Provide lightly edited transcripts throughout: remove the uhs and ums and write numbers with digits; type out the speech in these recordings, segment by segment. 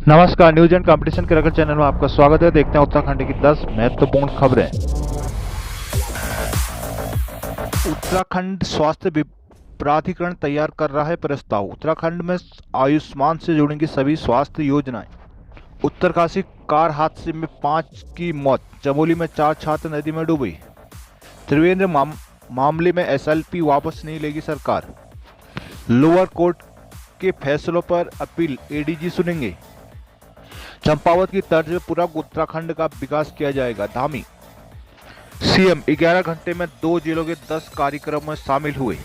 नमस्कार, news and competition के रगड़ चैनल में आपका स्वागत है। देखते हैं उत्तराखंड की 10 महत्वपूर्ण खबरें। उत्तराखंड स्वास्थ्य प्राधिकरण तैयार कर रहा है प्रस्ताव। उत्तराखंड में आयुष्मान से जुड़ेंगी सभी स्वास्थ्य योजनाएं। उत्तरकाशी कार हादसे में 5 की मौत। चमोली में 4 छात्र नदी में डूबे। त्रिवेंद्र मामले में एसएलपी वापस नहीं लेगी सरकार। लोअर कोर्ट के फैसलों पर अपील एडीजी सुनेंगे। चंपावत की तर्ज में पूरा उत्तराखंड का विकास किया जाएगा। धामी सीएम 11 घंटे में 2 जिलों के 10 कार्यक्रम में शामिल हुए।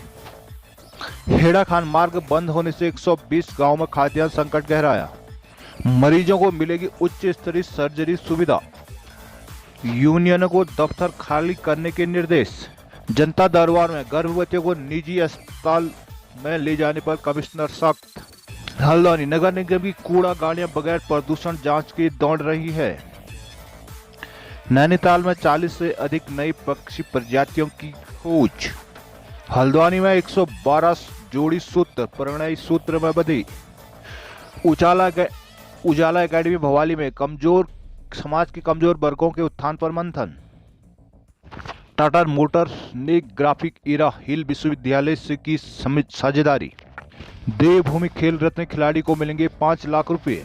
हेड़ा खान मार्ग बंद होने से 120 गांव में खाद्यान्न संकट गहराया। मरीजों को मिलेगी उच्च स्तरीय सर्जरी सुविधा। यूनियनों को दफ्तर खाली करने के निर्देश। जनता दरबार में गर्भवतियों को निजी अस्पताल में ले जाने पर कमिश्नर सख्त। हल्द्वानी नगर निगम की कूड़ा गाड़ियां बगैर प्रदूषण जांच की दौड़ रही है। नैनीताल में 40 से अधिक नई पक्षी प्रजातियों की खोज। हल्द्वानी में 112 जोड़ी सूत्र परिणय सूत्र में बधी। उजाला एकेडमी भवाली में समाज के कमजोर वर्गों के उत्थान पर मंथन। टाटा मोटर्स ने ग्राफिक इरा हिल विश्वविद्यालय से की साझेदारी। देवभूमि खेल रत्न खिलाड़ी को मिलेंगे 5 लाख रुपए।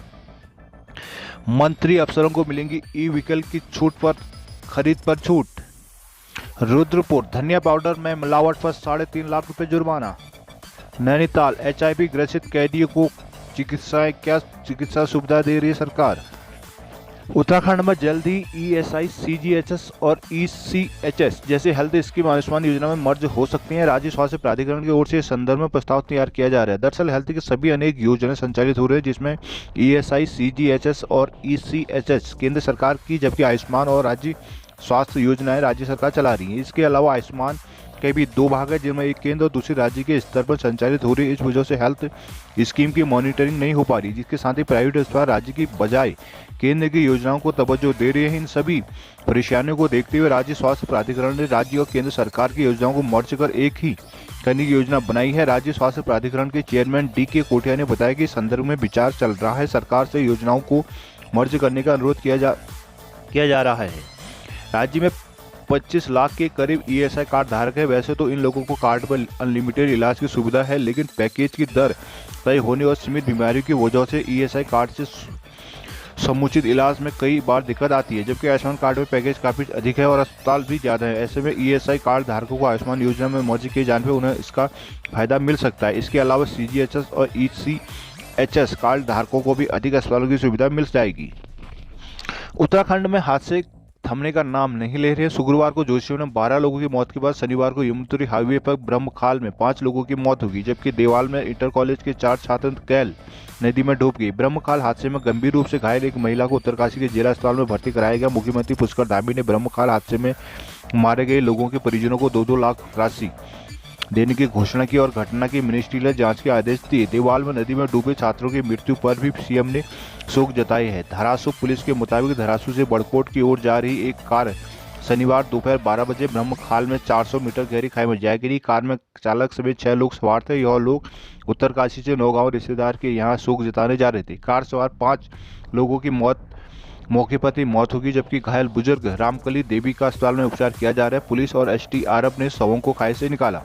मंत्री अफसरों को मिलेंगी ई व्हीकल की छूट पर खरीद पर छूट। रुद्रपुर धनिया पाउडर में मिलावट पर 3.5 लाख रुपए जुर्माना। नैनीताल एचआईवी ग्रसित कैदियों को चिकित्सा सुविधा दे रही है सरकार। उत्तराखंड में जल्द ही ईएसआई, सीजीएचएस और ईसीएचएस जैसे हेल्थ स्कीम आयुष्मान योजना में मर्ज हो सकती हैं। राज्य स्वास्थ्य प्राधिकरण की ओर से इस संदर्भ में प्रस्ताव तैयार किया जा रहा है। दरअसल हेल्थ की सभी अनेक योजनाएं संचालित हो रही है, जिसमें ईएसआई, सीजीएचएस और ईसीएचएस केंद्र सरकार की, जबकि आयुष्मान और राज्य स्वास्थ्य योजनाएं राज्य सरकार चला रही है। इसके अलावा आयुष्मान के भी 2 भाग है, जिनमें एक केंद्र और दूसरी राज्य के स्तर पर संचालित हो रही है। इस वजह से हेल्थ स्कीम की मॉनिटरिंग नहीं हो पा रही, जिसके साथ ही प्राइवेट अस्पताल राज्य की बजाय केंद्र की योजनाओं को तवज्जो दे रही है। इन सभी परेशानियों को देखते हुए राज्य स्वास्थ्य प्राधिकरण ने राज्य और केंद्र सरकार की योजनाओं को मर्ज कर एक ही करने की योजना बनाई है। राज्य स्वास्थ्य प्राधिकरण के चेयरमैन DK कोटिया ने बताया कि इस संदर्भ में विचार चल रहा है। सरकार से योजनाओं को मर्ज करने का अनुरोध किया जा रहा है। राज्य में 25 लाख के करीब ईएसआई कार्ड धारक है। वैसे तो इन लोगों को कार्ड पर अनलिमिटेड इलाज की सुविधा है, लेकिन पैकेज की दर तय होने और सीमित बीमारियों की वजह से ईएसआई कार्ड से समुचित इलाज में कई बार दिक्कत आती है, जबकि आयुष्मान कार्ड में पैकेज काफी अधिक है और अस्पताल भी ज्यादा है। ऐसे में ईएसआई कार्ड धारकों को आयुष्मान योजना में मर्ज किए जाने पर उन्हें इसका फायदा मिल सकता है। इसके अलावा सीजीएचएस और ईसीएचएस कार्ड धारकों को भी अधिक अस्पतालों की सुविधा मिल जाएगी। उत्तराखंड में हादसे थमने का नाम नहीं ले रहे। शुक्रवार को जोशीमठ में 12 लोगों की मौत के बाद शनिवार को यमुनोत्री हाईवे पर ब्रह्मखाल में 5 लोगों की मौत होगी, जबकि देवाल में इंटर कॉलेज के 4 छात्र कैल नदी में डूब गई। ब्रह्मखाल हादसे में गंभीर रूप से घायल एक महिला को उत्तरकाशी के जिला अस्पताल में भर्ती कराया गया। मुख्यमंत्री पुष्कर धामी ने ब्रह्मखाल हादसे में मारे गए लोगों के परिजनों को 2-2 लाख राशि देने की घोषणा की और घटना की मिनिस्ट्रियल जांच के आदेश दिए। देवाल में नदी में डूबे छात्रों की मृत्यु पर भी सीएम ने शोक जताए है। धरासू पुलिस के मुताबिक धरासू से बड़कोट की ओर जा रही एक कार शनिवार दोपहर 12 बजे ब्रह्मखाल में 400 मीटर गहरी खाई में जा गिरी। कार में चालक समेत 6 लोग सवार थे। यह लोग उत्तरकाशी से नौगांव रिश्तेदार के यहाँ शोक जताने जा रहे थे। कार सवार 5 लोगों की मौके पर ही मौत होगी, जबकि घायल बुजुर्ग रामकली देवी का अस्पताल में उपचार किया जा रहा है। पुलिस और एसडीआरएफ ने शवों को खाई से निकाला।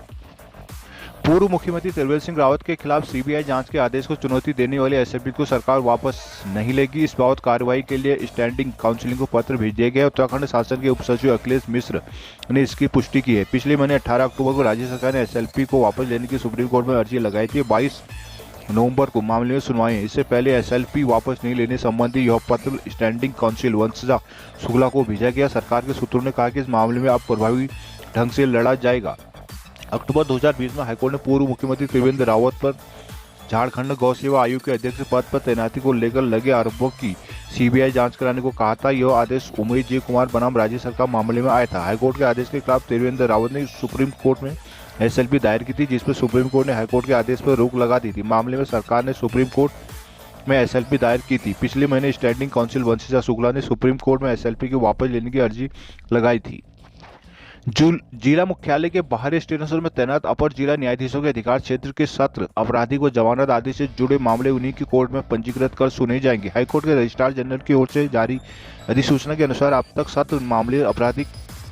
पूर्व मुख्यमंत्री त्रिवेंद्र सिंह रावत के खिलाफ सीबीआई जांच के आदेश को चुनौती देने वाले एसएलपी को सरकार वापस नहीं लेगी। इस बाबत कार्रवाई के लिए स्टैंडिंग काउंसिल को पत्र भेज दिया गया। उत्तराखंड शासन के उप सचिव अखिलेश मिश्र ने इसकी पुष्टि की है। पिछले महीने 18 अक्टूबर को राज्य सरकार ने एसएलपी को वापस लेने की सुप्रीम कोर्ट में अर्जी लगाई थी। 22 नवंबर को मामले में सुनवाई है। इससे पहले एसएलपी वापस नहीं लेने संबंधी यह पत्र स्टैंडिंग काउंसिल वंशजा शुक्ला को भेजा गया। सरकार के सूत्रों ने कहा कि इस मामले में अब प्रभावी ढंग से लड़ा जाएगा। अक्टूबर 2020 में हाईकोर्ट ने पूर्व मुख्यमंत्री त्रिवेंद्र रावत पर झारखंड गौ सेवा आयोग के अध्यक्ष पद पर तैनाती को लेकर लगे आरोपों की सीबीआई जांच कराने को कहा था। यह आदेश उमेश J. कुमार बनाम राज्य सरकार मामले में आया था। हाईकोर्ट के आदेश के खिलाफ त्रिवेंद्र रावत ने सुप्रीम कोर्ट में एसएलपी दायर की थी, जिसमें सुप्रीम कोर्ट ने हाईकोर्ट के आदेश पर रोक लगा दी थी। मामले में सरकार ने सुप्रीम कोर्ट में एसएलपी दायर की थी। पिछले महीने स्टैंडिंग काउंसिल वंशिजा शुक्ला ने सुप्रीम कोर्ट में एसएलपी को वापस लेने की अर्जी लगाई थी। जिला मुख्यालय के बाहरी स्टेशनों में तैनात अपर जिला न्यायाधीशों के अधिकार क्षेत्र के सत्र अपराधी को जमानत आदि से जुड़े मामले उन्हीं की कोर्ट में पंजीकृत कर सुने जाएंगे। हाईकोर्ट के रजिस्ट्रार जनरल की ओर से जारी अधिसूचना के अनुसार अब तक सत्र मामले आपराधिक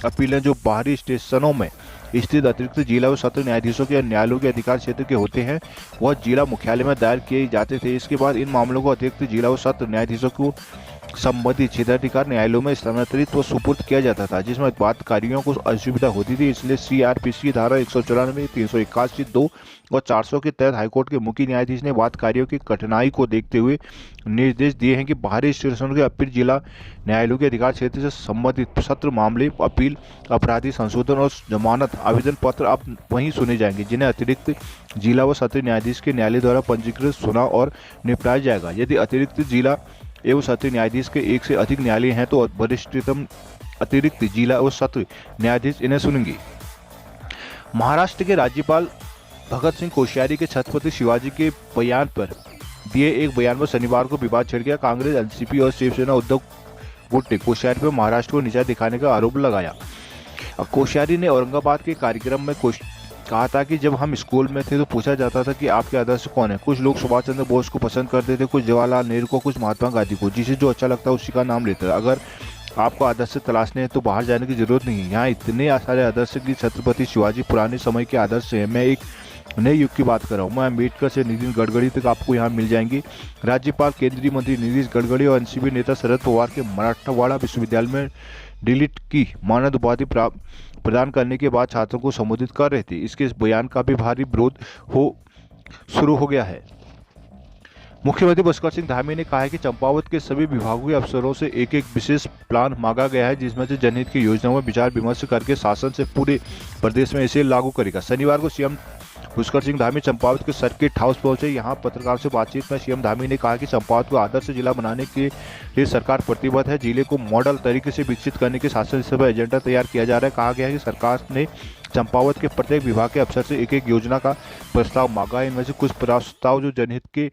अपीलें जो बाहरी स्टेशनों में स्थित अतिरिक्त जिला व सत्र न्यायाधीशों के न्यायालयों के अधिकार क्षेत्र के होते हैं वह जिला मुख्यालय में दायर किए जाते थे। इसके बाद इन मामलों को अतिरिक्त जिला व सत्र न्यायाधीशों को संबंधित क्षेत्राधिकार न्यायालयों में स्थानांतरित व सुपुर्द किया जाता था, जिसमें उत्पादकारियों को असुविधा होती थी। इसलिए सीआरपीसी धारा 194, 381, 2 और 400 के तहत हाईकोर्ट के मुख्य न्यायाधीश ने वादकारियों की कठिनाई को देखते हुए निर्देश दिए हैं कि बाहरी स्टेशनों के अपील जिला न्यायालयों के अधिकार क्षेत्र से संबंधित सत्र मामले, अपील, अपराधी संशोधन और जमानत आवेदन पत्र अब वहीं सुने जाएंगे, जिन्हें अतिरिक्त जिला व सत्र न्यायाधीश के न्यायालय द्वारा पंजीकृत, सुना और निपटाया जाएगा। यदि अतिरिक्त जिला एवं सत्र न्यायाधीश के एक से अधिक न्यायालय हैं तो वरिष्ठतम अतिरिक्त जिला और सत्र न्यायाधीश इन्हें सुनेंगे। महाराष्ट्र के राज्यपाल भगत सिंह कोश्यारी के छत्रपति शिवाजी के बयान पर दिए एक बयान में शनिवार को विवाद छिड़ गया। कांग्रेस, एनसीपी और शिवसेना उद्धव गुट ने कोश्यारी पर महाराष्ट्र को नीचा दिखाने का आरोप लगाया। कोश्यारी ने औरंगाबाद के कार्यक्रम में कहा था कि जब हम स्कूल में थे तो पूछा जाता था कि आपके आदर्श कौन है। कुछ लोग सुभाष चंद्र बोस को पसंद करते थे, कुछ जवाहरलाल नेहरू को, कुछ महात्मा गांधी को। जिसे जो अच्छा लगता है उसी का नाम लेता है। अगर आपको आदर्श से तलाशने हैं तो बाहर जाने की जरूरत नहीं है। यहाँ इतने सारे आदर्श की छत्रपति शिवाजी पुराने समय के आदर्श हैं। मैं एक नए युग की बात कर रहा हूँ। मैं अम्बेडकर से नितिन गडकरी तक आपको यहाँ मिल जाएंगी। राज्यपाल, केंद्रीय मंत्री नीतीश गडकरी और एनसीपी नेता शरद पवार के मराठवाड़ा विश्वविद्यालय में डिलीट की मानद उपाधि प्रदान करने के बाद छात्रों को संबोधित कर रहे थे। इसके इस बयान का भी भारी विरोध शुरू हो गया है। मुख्यमंत्री पुष्कर सिंह धामी ने कहा है कि चंपावत के सभी विभागों के अफसरों से एक विशेष प्लान मांगा गया है, जिसमें से जनहित की योजनाओं में विचार विमर्श करके शासन से पूरे प्रदेश में इसे लागू करेगा। शनिवार को सीएम पुष्कर सिंह धामी चंपावत के सर्किट हाउस पहुंचे। यहां पत्रकारों से बातचीत में सीएम धामी ने कहा कि चंपावत को आदर्श जिला बनाने के लिए सरकार प्रतिबद्ध है। जिले को मॉडल तरीके से विकसित करने के शासन स्तर पर एजेंडा तैयार किया जा रहा है। कहा गया है कि सरकार ने चंपावत के प्रत्येक विभाग के अफसर से एक योजना का प्रस्ताव मांगा है। इनमें से कुछ प्रस्ताव जो जनहित के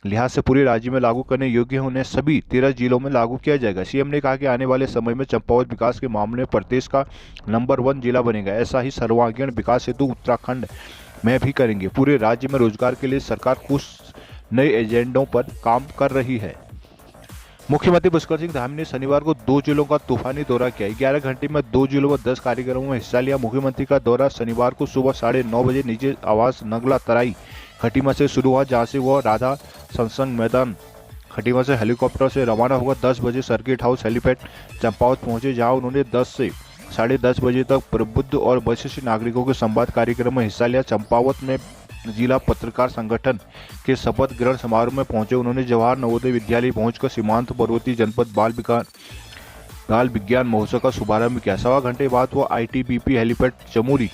लिहाज से पूरे राज्य में लागू करने योग्य है, उन्हें सभी 13 जिलों में लागू किया जाएगा। सीएम ने कहा कि आने वाले समय में चंपावत विकास के मामले में प्रदेश का नंबर 1 जिला बनेगा। ऐसा ही सर्वांगीण विकास हेतु उत्तराखंड में भी करेंगे। पूरे राज्य में रोजगार के लिए सरकार कुछ नए एजेंडों पर काम कर रही है। मुख्यमंत्री पुष्कर सिंह धामी ने शनिवार को 2 जिलों का तूफानी दौरा किया। 11 घंटे में 2 जिलों में 10 कार्यक्रमों में हिस्सा लिया। मुख्यमंत्री का दौरा शनिवार को सुबह 9:30 बजे निजी आवास नगला तराई खटीमा से शुरू हुआ, जहां से वह राधा सत्संग मैदान खटीमा से हेलीकॉप्टर से रवाना होकर 10 बजे सर्किट हाउस हेलीपैड चंपावत पहुंचे, जहां उन्होंने 10 से 10:30 बजे तक प्रबुद्ध और वरिष्ठ नागरिकों के संवाद कार्यक्रम में हिस्सा लिया। चंपावत में जिला पत्रकार संगठन के शपथ ग्रहण समारोह में पहुंचे उन्होंने जवाहर नवोदय विद्यालय पहुंचकर सीमांत पर्वतीय जनपद बाल विज्ञान महोत्सव का शुभारंभ किया। 1.25 घंटे बाद वो आईटीबीपी हेलीपैड चमोरी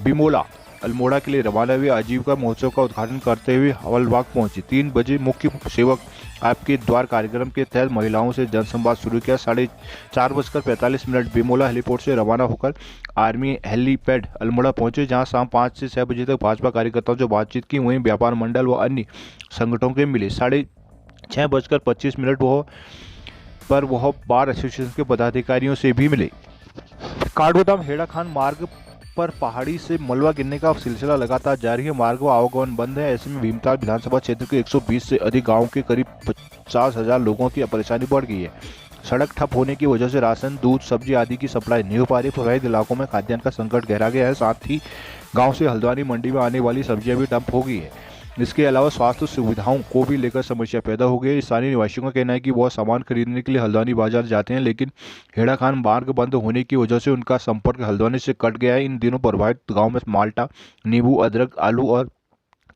बिमोला अल्मोड़ा के लिए रवाना हुए। आजीविका महोत्सव का उद्घाटन करते हुए हवलबाग पहुंचे। 3 बजे मुख्य सेवक आपके द्वार कार्यक्रम के तहत महिलाओं से जनसंवाद शुरू किया। 4:45 बिमोला हेलीपोर्ट से रवाना होकर आर्मी हेलीपैड अल्मोड़ा पहुंचे, जहां शाम 5 से 6 बजे तक भाजपा कार्यकर्ताओं से बातचीत की। वहीं व्यापार मंडल व अन्य संगठनों के मिले। 6:25 पर वह बार एसोसिएशन के पदाधिकारियों से भी मिले। काठगोदाम हेड़ाखान मार्ग पर पहाड़ी से मलबा गिरने का सिलसिला लगातार जारी है। मार्ग व आवागमन बंद है। ऐसे में भीमताल विधानसभा क्षेत्र के 120 से अधिक गांवों के करीब 50,000 लोगों की परेशानी बढ़ गई है। सड़क ठप होने की वजह से राशन, दूध, सब्जी आदि की सप्लाई नहीं हो पा रही। प्रभावित इलाकों में खाद्यान्न का संकट गहरा गया है। साथ ही गाँव से हल्द्वानी मंडी में आने वाली सब्जियां भी डंप हो गई है। इसके अलावा स्वास्थ्य सुविधाओं को भी लेकर समस्या पैदा हो गई है। स्थानीय निवासियों का कहना है कि वह सामान खरीदने के लिए हल्द्वानी बाजार जाते हैं, लेकिन हेड़ाखान मार्ग बंद होने की वजह से उनका संपर्क हल्द्वानी से कट गया है। इन दिनों प्रभावित गांव में माल्टा, नींबू, अदरक, आलू और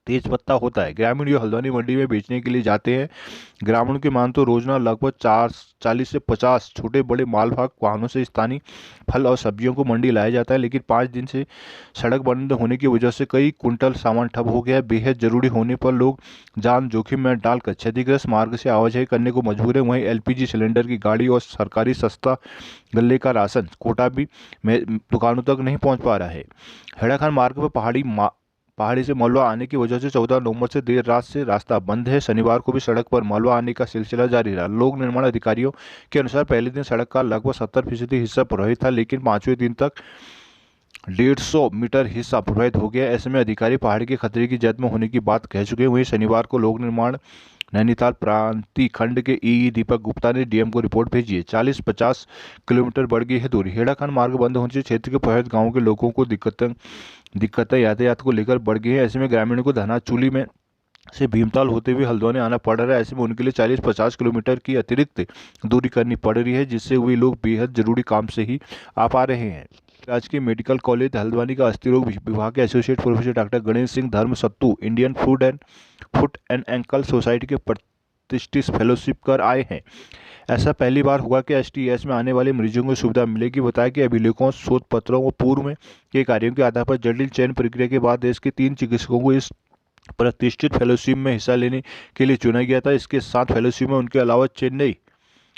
तेज पत्ता होता है। ग्रामीण जो हल्द्वानी मंडी में बेचने के लिए जाते हैं। ग्रामीणों की मांग तो रोजाना लगभग 40 से 50 छोटे बड़े मालवाहक वाहनों से स्थानीय फल और सब्जियों को मंडी लाया जाता है, लेकिन 5 दिन से सड़क बंद होने की वजह से कई कुंटल सामान ठप हो गया है। बेहद जरूरी होने पर लोग जान जोखिम में डालकर क्षतिग्रस्त मार्ग से आवाजाही करने को मजबूर है। वहीं एलपीजी सिलेंडर की गाड़ी और सरकारी सस्ता गले का राशन कोटा भी दुकानों तक नहीं पहुँच पा रहा है। हेड़ाखान मार्ग पर पहाड़ी से मलबा आने की वजह से 14 नवंबर से देर रात से रास्ता बंद है। शनिवार को भी सड़क पर मलबा आने का सिलसिला जारी रहा। लोक निर्माण अधिकारियों के अनुसार पहले दिन सड़क का लगभग 70% हिस्सा प्रभावित था, लेकिन 5वें दिन तक 150 मीटर हिस्सा प्रभावित हो गया। ऐसे में अधिकारी पहाड़ के खतरे की जद में होने की बात कह चुके हैं। वहीं शनिवार को लोक निर्माण नैनीताल प्रांतीय खंड के ईई दीपक गुप्ता ने डीएम को रिपोर्ट भेजी है। 40-50 किलोमीटर बढ़ गई है दूरी। हेड़ाखान मार्ग बंद होने से क्षेत्र के प्रभावित गांवों के लोगों को दिक्कतें यातायात को लेकर बढ़ गई है। ऐसे में ग्रामीणों को धनाचूली में से भीमताल होते हुए हल्द्वानी आना पड़ रहा है। ऐसे में उनके लिए 40-50 किलोमीटर की अतिरिक्त दूरी करनी पड़ रही है, जिससे वे लोग बेहद जरूरी काम से ही आ पा रहे हैं। राजकीय मेडिकल कॉलेज हल्द्वानी का अस्थि रोग विभाग के associate professor doctor Ganesh Singh Dharm Sattu Indian foot and ankle society के प्रतिष्ठित फेलोशिप कर आए हैं। ऐसा पहली बार हुआ कि एसटीएस में आने वाले मरीजों को सुविधा मिलेगी। बताया कि अभिलेखों, शोध पत्रों और पूर्व में के कार्यों के आधार पर जटिल चयन प्रक्रिया के बाद देश के 3 चिकित्सकों को इस प्रतिष्ठित फेलोशिप में हिस्सा लेने के लिए चुना गया था। इसके साथ फेलोशिप में उनके अलावा चेन्नई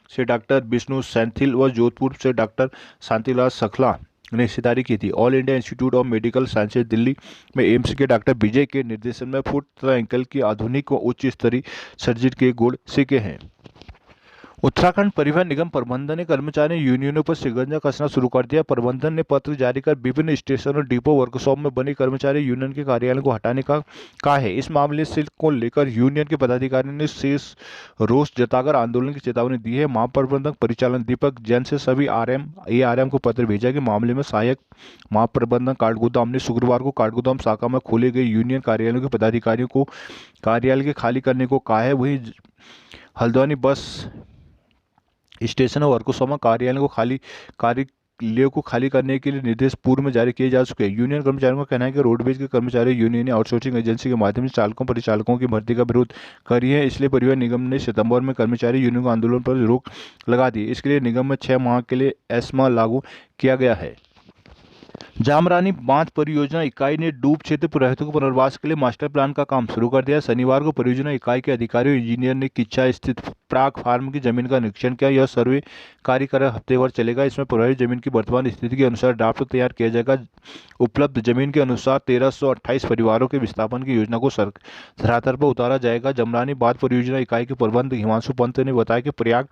से डॉक्टर विष्णु सैंथिल व जोधपुर से डॉक्टर शांतिलाल सखला ने हिस्सेदारी की थी। All India institute of medical sciences Delhi में एम्स के डॉक्टर विजय के निर्देशन में फुट तथा एंकल की आधुनिक व उच्च स्तरीय सर्जरी के गुण सीखे हैं। उत्तराखंड परिवहन निगम प्रबंधन ने कर्मचारी यूनियनों पर शिकंजा कसना शुरू कर दिया। प्रबंधन ने पत्र जारी कर विभिन्न स्टेशन और डिपो वर्कशॉप में बनी कर्मचारी यूनियन के कार्यालय को हटाने का कहा है। इस मामले से को लेकर यूनियन के पदाधिकारियों ने शेष रोष जताकर आंदोलन की चेतावनी दी है। महाप्रबंधक परिचालन दीपक जैन से सभी एआरएम को पत्र भेजा कि मामले में सहायक महाप्रबंधक काठगोदाम ने शुक्रवार को काठगोदाम शाखा में खोले गए यूनियन कार्यालयों के पदाधिकारियों को कार्यालय के खाली करने को कहा है। वहीं हल्द्वानी बस स्टेशन और वर्कशॉप में कार्यालयों को खाली करने के लिए निर्देश पूर्व में जारी किए जा चुके हैं। यूनियन कर्मचारियों का कहना है कि रोडवेज के कर्मचारी यूनियन ने आउटसोर्सिंग एजेंसी के माध्यम से चालकों परिचालकों की भर्ती का विरोध कर रही है। इसलिए परिवहन निगम ने सितंबर में कर्मचारी यूनियन को आंदोलन पर रोक लगा दी। इसके लिए निगम में 6 माह के लिए एस्मा लागू किया गया है। जामरानी बांध परियोजना इकाई ने डूब क्षेत्र प्रभावितों के पुनर्वास के लिए मास्टर प्लान का काम शुरू कर दिया। शनिवार को परियोजना इकाई के अधिकारियों इंजीनियर ने किच्चा स्थित प्राग फार्म की जमीन का निरीक्षण किया। यह सर्वे कार्य हफ्ते भर चलेगा। इसमें प्रभावित जमीन की वर्तमान स्थिति के अनुसार ड्राफ्ट तैयार किया जाएगा। उपलब्ध जमीन के अनुसार 1328 परिवारों के विस्थापन की योजना को धरातल पर उतारा जाएगा। जमरानी बांध परियोजना इकाई के प्रबंधक हिमांशु पंत ने बताया कि प्रयाग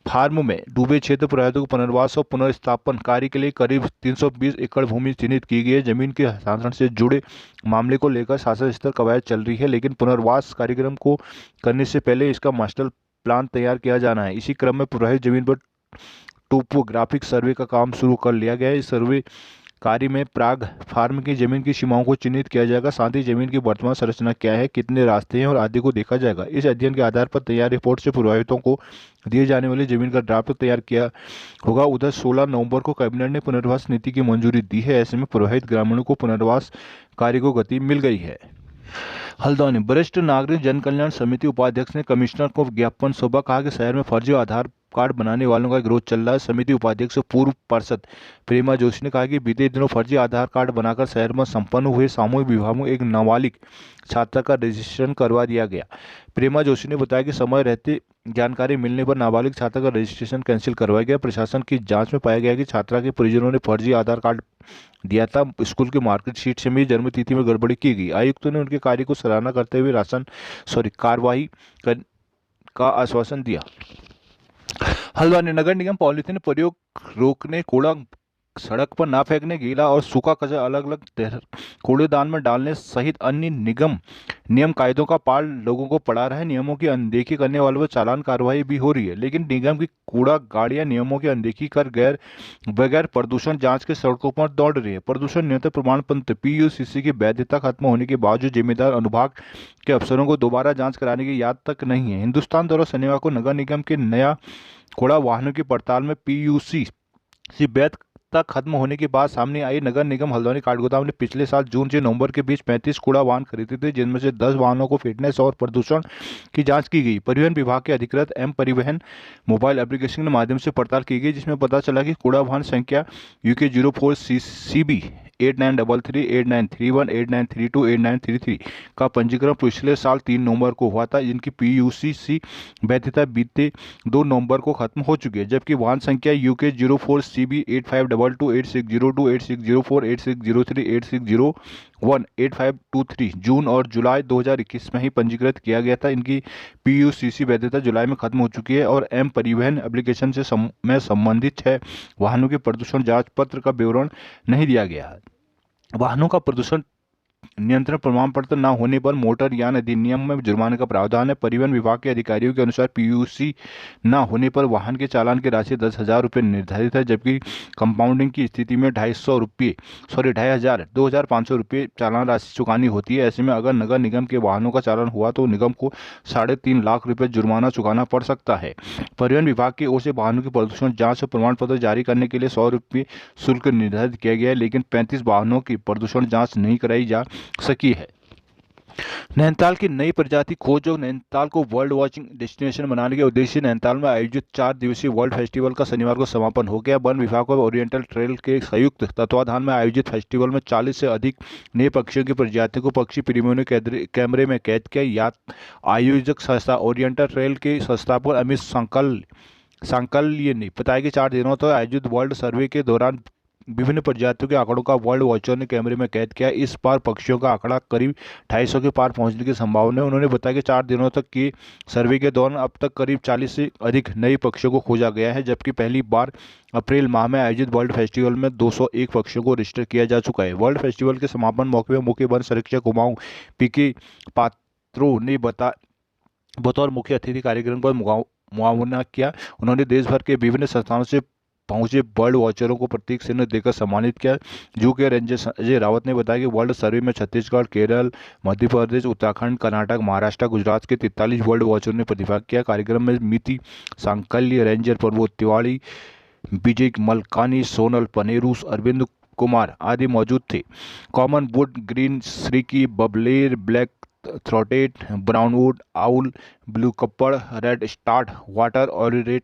फार्म में डूबे क्षेत्र प्रभावितों को पुनर्वास और पुनर्स्थापन कार्य के लिए करीब 320 एकड़ भूमि चिन्हित की गई है। जमीन के हस्तांतरण से जुड़े मामले को लेकर शासन स्तर कवायद चल रही है, लेकिन पुनर्वास कार्यक्रम को करने से पहले इसका मास्टर प्लान तैयार किया जाना है। इसी क्रम में प्रभावित जमीन पर टोपोग्राफिक सर्वे का काम शुरू कर लिया गया है। इस सर्वे कार्य में प्राग फार्म की जमीन की सीमाओं को चिन्हित किया जाएगा। साथ ही जमीन की वर्तमान संरचना क्या है, कितने रास्ते हैं और आदि को देखा जाएगा। इस अध्ययन के आधार पर तैयार रिपोर्ट से प्रभावितों को दिए जाने वाली जमीन का ड्राफ्ट तैयार किया होगा। उधर 16 नवंबर को कैबिनेट ने पुनर्वास नीति की मंजूरी दी है। ऐसे में प्रभावित ग्रामीणों को पुनर्वास कार्य को गति मिल गई है। हल्द्वानी वरिष्ठ नागरिक जन कल्याण समिति उपाध्यक्ष ने कमिश्नर को ज्ञापन सौंपा। कहा कि शहर में फर्जी आधार कार्ड बनाने वालों का विरोध चल रहा है। समिति उपाध्यक्ष और पूर्व पार्षद प्रेमा जोशी ने कहा कि बीते दिनों फर्जी आधार कार्ड बनाकर शहर में संपन्न हुए सामूहिक विवाह में एक नाबालिग छात्रा का रजिस्ट्रेशन करवा दिया गया। प्रेमा जोशी ने बताया कि समय रहते जानकारी मिलने पर नाबालिग छात्रा का रजिस्ट्रेशन कैंसिल करवाया गया। प्रशासन की जांच में पाया गया कि छात्रा के परिजनों ने फर्जी आधार कार्ड दिया था। स्कूल की मार्कशीट से भी जन्मतिथि में गड़बड़ी की गई। आयुक्त ने उनके कार्य को सराहना करते हुए कार्रवाई का आश्वासन दिया। हल्द्वानी नगर निगम पॉलीथीन प्रयोग रोकने, कूड़ा सड़क पर ना फेंकने, गीला और सूखा कचरा अलग अलग कूड़ेदान में डालने सहित अन्य नियम कायदों का पालन लोगों को पड़ा रहा है। नियमों की अनदेखी करने वालों पर चालान कार्रवाई भी हो रही है, लेकिन निगम की कूड़ा गाड़ियां नियमों की अनदेखी कर बगैर प्रदूषण जांच के सड़कों पर दौड़ रही है। प्रदूषण नियंत्रण प्रमाण पत्र PUCC की वैधता खत्म होने के बावजूद जिम्मेदार अनुभाग के अफसरों को दोबारा जाँच कराने की याद तक नहीं है। हिंदुस्तान द्वारा शनिवार को नगर निगम के नया कूड़ा वाहनों की पड़ताल में PUCC वैधता खत्म होने के बाद सामने आई। नगर निगम हल्द्वानी काठगोदाम ने पिछले साल जून से नवंबर के बीच 35 कूड़ा वाहन खरीदे थे, जिनमें से 10 वाहनों को फिटनेस और प्रदूषण की जांच की गई। परिवहन विभाग के अधिकृत एम परिवहन मोबाइल एप्लीकेशन के माध्यम से पड़ताल की गई, जिसमें पता चला कि कूड़ा वाहन संख्या UK 04 CB 8933, 8931, 8932, 8933 का पंजीकरण पिछले साल 3 नवंबर को हुआ था, जिनकी PUCC वैधता बीते 2 नवंबर को खत्म हो चुकी है। जबकि वाहन संख्या UK 04CB 8522, 8602, 8604, 8603, 8601, 8523 जून और जुलाई 2021 में ही पंजीकृत किया गया था। इनकी PUCC वैधता जुलाई में खत्म हो चुकी है और एम परिवहन एप्लीकेशन से में संबंधित 6 वाहनों के प्रदूषण जांच पत्र का विवरण नहीं दिया गया है। वाहनों का प्रदूषण नियंत्रण प्रमाण पत्र न होने पर मोटर यान अधिनियम में जुर्माने का प्रावधान है। परिवहन विभाग के अधिकारियों के अनुसार PUC न होने पर वाहन के चालान की राशि 10,000 रुपये निर्धारित है, जबकि कंपाउंडिंग की स्थिति में 2,500 2,500 रुपये चालान राशि चुकानी होती है। ऐसे में अगर नगर निगम के वाहनों का चालान हुआ तो निगम को 3.5 लाख रुपये जुर्माना चुकाना पड़ सकता है। परिवहन विभाग की ओर से वाहनों की प्रदूषण जाँच प्रमाण पत्र जारी करने के लिए 100 रुपये शुल्क निर्धारित किया गया है, लेकिन 35 वाहनों की प्रदूषण जाँच नहीं कराई जा सकी है। नैनीताल की नई प्रजाति खोज और नैनीताल को वर्ल्ड वॉचिंग डेस्टिनेशन बनाने के उद्देश्य से नैनीताल में आयोजित 4 दिवसीय वर्ल्ड फेस्टिवल का शनिवार को समापन हो गया। वन विभाग और ओरिएंटल ट्रेल के संयुक्त तत्वाधान में आयोजित फेस्टिवल में 40 से अधिक नए पक्षियों की प्रजातियों को पक्षी प्रेमियों ने कैमरे में कैद किया। आयोजक संस्था ओरिएंटल ट्रेल के संस्थापक अमित सांकल्य ने बताया कि 4 दिनों तक आयोजित वर्ल्ड सर्वे के दौरान विभिन्न प्रजातियों के आंकड़ों का वर्ल्ड वॉचर ने कैमरे में कैद किया। इस बार पक्षियों का आंकड़ा करीब 250 के पार पहुंचने की संभावना है। उन्होंने बताया कि 4 दिनों तक के सर्वे के दौरान अब तक करीब 40 से अधिक नए पक्षियों को खोजा गया है, जबकि पहली बार अप्रैल माह में आयोजित वर्ल्ड फेस्टिवल में 201 पक्षियों को रजिस्टर किया जा चुका है। वर्ल्ड फेस्टिवल के समापन मौके पर मुख्य वन संरक्षक कुमाऊं PK पात्रो ने बतौर मुख्य अतिथि कार्यक्रम पर मुआवना किया। उन्होंने देश भर के विभिन्न संस्थानों से पहुंचे बर्ड वॉचरों को प्रतीक चिन्ह देकर सम्मानित किया। जू के रेंजर संजय रावत ने बताया कि वर्ल्ड सर्वे में छत्तीसगढ़, केरल, मध्य प्रदेश, उत्तराखंड, कर्नाटक, महाराष्ट्र, गुजरात के 43 वर्ल्ड वॉचरों ने प्रतिभाग किया। कार्यक्रम में मिति सांकल्य, रेंजर प्रमोद तिवारी, विजय मलकानी, सोनल पनेरू, अरविंद कुमार आदि मौजूद थे। Common wood green shrike, babbler, black throated, brown wood owl, blue capped, redstart, water ऑरिरेट,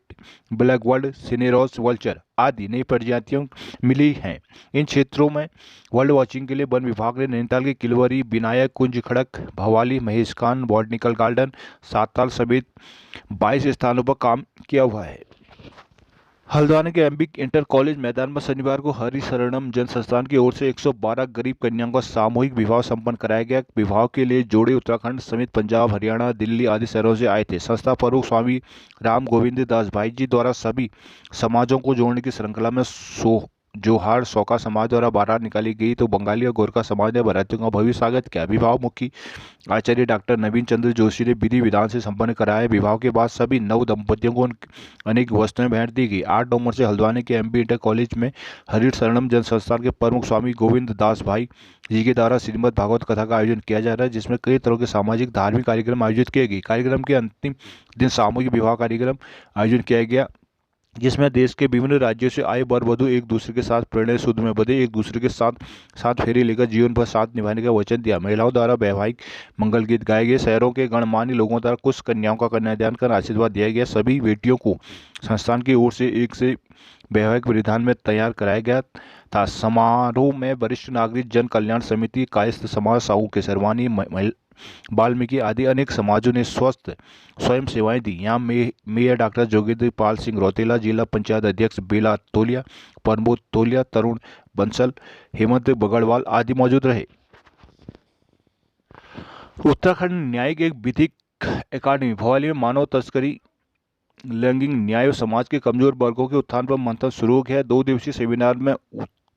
ब्लैक वर्ल्ड, सिनेरोस वल्चर आदि नई प्रजातियां मिली हैं। इन क्षेत्रों में वर्ल्ड वॉचिंग के लिए वन विभाग ने नैनीताल के किलवरी, विनायक, कुंज खड़क, भवाली, महेशखान, बॉटनिकल गार्डन, साताल समेत 22 स्थानों पर काम किया हुआ है। हल्द्वानी के एमबी इंटर कॉलेज मैदान में शनिवार को हरि शरणम जन संस्थान की ओर से 112 गरीब कन्याओं का सामूहिक विवाह संपन्न कराया गया। विवाह के लिए जोड़े उत्तराखंड समेत पंजाब, हरियाणा, दिल्ली आदि शहरों से आए थे। संस्था प्रमुख स्वामी राम गोविंद दास भाई जी द्वारा सभी समाजों को जोड़ने की श्रृंखला में जोहार सौका समाज द्वारा बारात निकाली गई तो बंगाली और गोरखा समाज ने बारातियों का भव्य स्वागत किया। विवाह मुखी आचार्य डॉक्टर नवीन चंद्र जोशी ने विधि विधान से संपन्न कराया। विवाह के बाद सभी नव दंपतियों को अनेक वस्तुएं भेंट दी गई। 8 नवंबर से हल्द्वानी के एमबी इंटर कॉलेज में हरि शरणम जन संस्थान के प्रमुख स्वामी गोविंद दास भाई जी के द्वारा श्रीमद् भागवत कथा का आयोजन किया जा रहा है, जिसमें कई तरह के सामाजिक धार्मिक कार्यक्रम आयोजित किए गए। कार्यक्रम के अंतिम दिन सामूहिक विवाह कार्यक्रम आयोजन किया गया, जिसमें देश के विभिन्न राज्यों से आए वर वधु एक दूसरे के साथ प्रणय सूत्र में बंधे एक दूसरे के साथ फेरे लेकर जीवन भर साथ निभाने का वचन दिया। महिलाओं द्वारा वैवाहिक मंगल गीत गाए गए। शहरों के गणमान्य लोगों द्वारा कुछ कन्याओं का कन्यादान कर आशीर्वाद दिया गया। सभी बेटियों को संस्थान की ओर से एक से वैवाहिक परिधान में तैयार कराया गया था। समारोह में वरिष्ठ नागरिक जन कल्याण समिति, कायस्थ समाज, साहू केसरवानी, वाल्मीकि आदि अनेक समाजों ने स्वस्थ स्वयं सेवाएं दी। यहाँ मेयर डॉक्टर जोगेंद्र पाल सिंह रौतेला, जिला पंचायत अध्यक्ष बेला तोलिया, प्रमोद तोलिया, तरुण बंसल, हेमंत बगड़वाल आदि मौजूद रहे। उत्तराखंड न्यायिक एक विधिक अकादमी भवाली में मानव तस्करी, लैंगिक न्याय और समाज के कमजोर वर्गों के उत्थान पर मंथन शुरू किया है। 2 दिवसीय सेमिनार में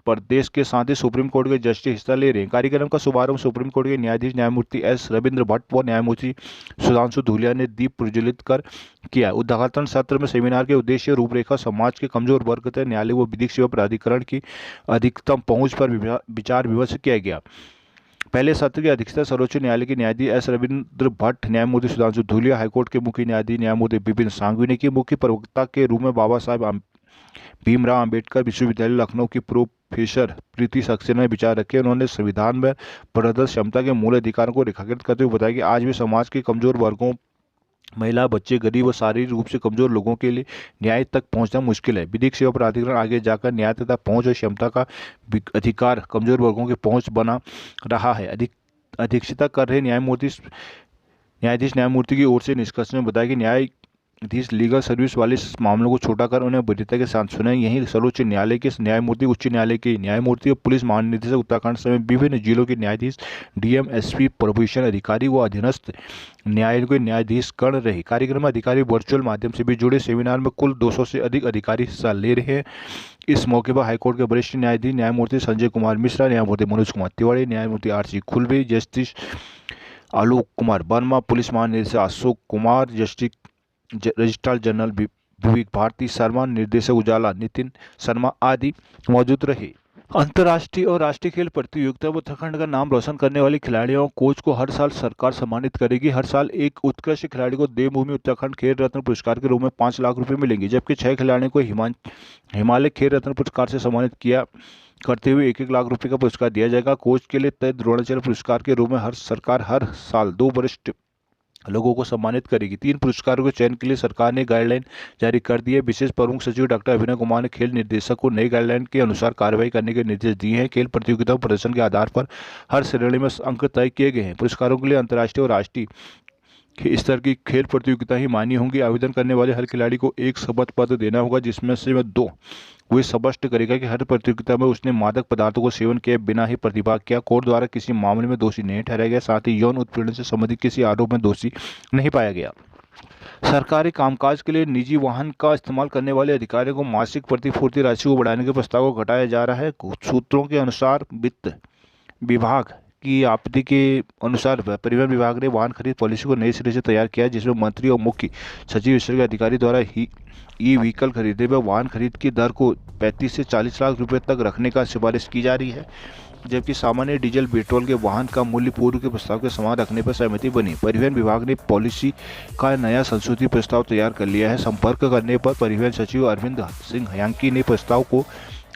प्रदेश के साथ ही सुप्रीम कोर्ट के जस्टिस हिस्सा ले रहे हैं। कार्यक्रम का शुभारंभ सुप्रीम कोर्ट के न्यायाधीश न्यायमूर्ति एस रविंद्र भट्ट व न्यायमूर्ति सुधांशु धूलिया ने दीप प्रज्वलित कर किया। उद्घाटन सत्र में सेमिनार के उद्देश्य रूपरेखा, समाज के कमजोर वर्ग तक न्यायालय व विधिक सेवा प्राधिकरण की अधिकतम पहुंच पर विचार विमर्श किया गया। पहले सत्र की अध्यक्षता सर्वोच्च न्यायालय के न्यायाधीश एस रविंद्र भट्ट, न्यायमूर्ति सुधांशु धूलिया, हाईकोर्ट के मुख्य न्यायाधीश न्यायमूर्ति विपिन सांघवी ने की। मुख्य प्रवक्ता के रूप में बाबा साहेब भीमराव अंबेडकर विश्वविद्यालय लखनऊ की प्रोफेसर प्रीति सक्सेना ने विचार रखे। उन्होंने संविधान में प्रदत्त क्षमता के मूल अधिकारों को रेखांकित करते हुए बताया कि आज भी समाज के कमजोर वर्गों महिला, बच्चे, गरीब और शारीरिक रूप से कमजोर लोगों के लिए न्याय तक पहुंचना मुश्किल है। विधिक सेवा प्राधिकरण आगे जाकर न्याय तथा पहुंच और क्षमता का अधिकार कमजोर वर्गों की पहुंच बना रहा है। अध्यक्षता कर रहे न्यायाधीश न्यायमूर्ति की ओर से निष्कर्ष में बताया कि न्यायाधीश लीगल सर्विस वाले इस मामलों को छोटा कर उन्हें वरीयता के साथ सुने। यहीं सर्वोच्च न्यायालय के न्यायमूर्ति, उच्च न्यायालय के न्यायमूर्ति और पुलिस महानिदेशक उत्तराखंड समेत विभिन्न जिलों के न्यायाधीश, डीएम, एसपी, प्रोबेशन अधिकारी व अधीनस्थ न्यायालयों के न्यायाधीश गण रहे। कार्यक्रम में अधिकारी वर्चुअल माध्यम से भी जुड़े। सेमिनार में कुल 200 से अधिक अधिकारी हिस्सा ले रहे हैं। इस मौके पर हाईकोर्ट के वरिष्ठ न्यायाधीश न्यायमूर्ति संजय कुमार मिश्रा, न्यायमूर्ति मनोज कुमार तिवारी, न्यायमूर्ति RC खुलबे, justice Alok Kumar Verma, police महानिदेशक अशोक कुमार, रजिस्ट्रार जनरल विवेक भारती शर्मा, निर्देशक उजाला नितिन शर्मा आदि मौजूद रहे। अंतर्राष्ट्रीय और राष्ट्रीय खेल प्रतियोगिता में उत्तराखंड का नाम रोशन करने वाले खिलाड़ियों और कोच को हर साल सरकार सम्मानित करेगी। हर साल एक उत्कृष्ट खिलाड़ी को देवभूमि उत्तराखंड खेल रत्न पुरस्कार के रूप में 5 लाख रुपए मिलेंगे, जबकि 6 खिलाड़ियों को हिमालय खेल रत्न पुरस्कार से सम्मानित किया करते हुए 1-1 लाख रुपए का पुरस्कार दिया जाएगा। कोच के लिए तय द्रोणाचार्य पुरस्कार के रूप में सरकार हर साल 2 वरिष्ठ लोगों को सम्मानित करेगी। 3 पुरस्कारों के चयन के लिए सरकार ने गाइडलाइन जारी कर दी है। विशेष प्रमुख सचिव डॉक्टर अभिनव कुमार ने खेल निदेशक को नई गाइडलाइन के अनुसार कार्रवाई करने के निर्देश दिए हैं। खेल प्रतियोगिताओं प्रदर्शन के आधार पर हर श्रेणी में अंक तय किए गए हैं। पुरस्कारों के लिए अंतर्राष्ट्रीय और राष्ट्रीय स्तर की खेल प्रतियोगिता ही मान्य होंगी। आवेदन करने वाले हर खिलाड़ी को एक शपथ पत्र देना होगा, जिसमें से 2 वे स्पष्ट करेगा कि हर प्रतियोगिता में उसने मादक पदार्थों को सेवन किए बिना ही प्रतिभाग किया, कोर्ट द्वारा किसी मामले में दोषी नहीं ठहराया गया, साथ ही यौन उत्पीड़न से संबंधित किसी आरोप में दोषी नहीं पाया गया। सरकारी कामकाज के लिए निजी वाहन का इस्तेमाल करने वाले अधिकारियों को मासिक प्रतिपूर्ति राशि को बढ़ाने के प्रस्ताव को घटाया जा रहा है। सूत्रों के अनुसार वित्त विभाग की आपत्ति के अनुसार परिवहन विभाग ने वाहन खरीद पॉलिसी को नए सिरे से तैयार किया है, जिसमें मंत्री और मुख्य सचिव स्तर के अधिकारी द्वारा ई व्हीकल खरीदने में वाहन खरीद की दर को 35 से 40 लाख रुपए तक रखने का सिफारिश की जा रही है, जबकि सामान्य डीजल पेट्रोल के वाहन का मूल्य पूर्व के प्रस्ताव के समान रखने पर सहमति बनी। परिवहन विभाग ने पॉलिसी का नया संशोधित प्रस्ताव तैयार कर लिया है। संपर्क करने पर परिवहन सचिव अरविंद सिंह हयांकी ने प्रस्ताव को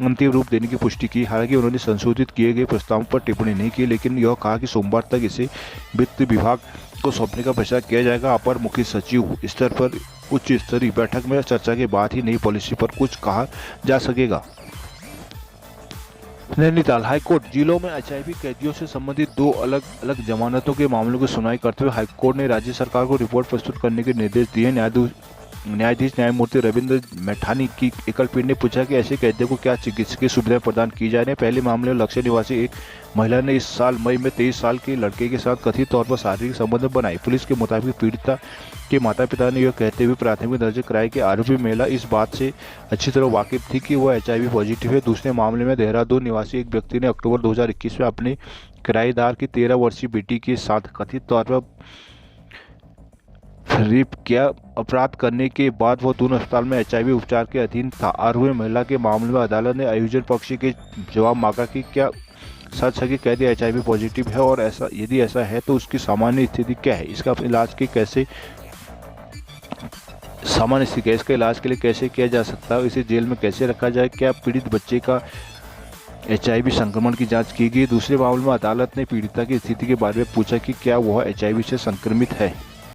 अंतिम रूप देने की पुष्टि की। हालांकि उन्होंने संशोधित किए गए प्रस्ताव पर टिप्पणी नहीं की, लेकिन यह कहा कि सोमवार तक इसे वित्त विभाग को सौंपने का फैसला किया जाएगा। अपर मुख्य सचिव स्तर पर उच्च स्तरीय बैठक में चर्चा के बाद ही नई पॉलिसी पर कुछ कहा जा सकेगा। नैनीताल हाईकोर्ट जिलों में एचआईवी कैदियों से संबंधित 2 अलग अलग जमानतों के मामलों की सुनवाई करते हुए हाईकोर्ट ने राज्य सरकार को रिपोर्ट प्रस्तुत करने के निर्देश दिए। न्यायाधीश न्यायमूर्ति रविंद्र मैठानी की एकल पीठ ने पूछा कि ऐसे कैदियों को क्या चिकित्सकीय सुविधाएं प्रदान की जा रही हैं। पहले मामले में लक्ष्य निवासी एक महिला ने इस साल मई में 23 साल के लड़के के साथ कथित तौर पर शारीरिक संबंध बनाए। पुलिस के मुताबिक पीड़िता के माता पिता ने यह कहते हुए प्राथमिक दर्ज कराया कि आरोपी महिला इस बात से अच्छी तरह वाकिफ थी कि वह एचआईवी पॉजिटिव है। दूसरे मामले में देहरादून निवासी एक व्यक्ति ने अक्टूबर 2021 में अपने किराएदार की 13 वर्षीय बेटी के साथ कथित तौर पर रेप किया। अपराध करने के बाद वह दून अस्पताल में एचआईवी उपचार के अधीन था। आरोपी महिला के मामले में अदालत ने आयोजन पक्ष के जवाब मांगा कि क्या सच है कि कैदी एचआईवी पॉजिटिव है, और यदि ऐसा है तो उसकी सामान्य स्थिति क्या है, इसका इलाज के कैसे सामान्य स्थिति है, इसका इलाज के लिए कैसे किया जा सकता है, इसे जेल में कैसे रखा जाए, क्या पीड़ित बच्चे का एचआईवी संक्रमण की जांच की गई। दूसरे मामले में अदालत ने पीड़िता की स्थिति के बारे में पूछा कि क्या वह एचआईवी से संक्रमित है।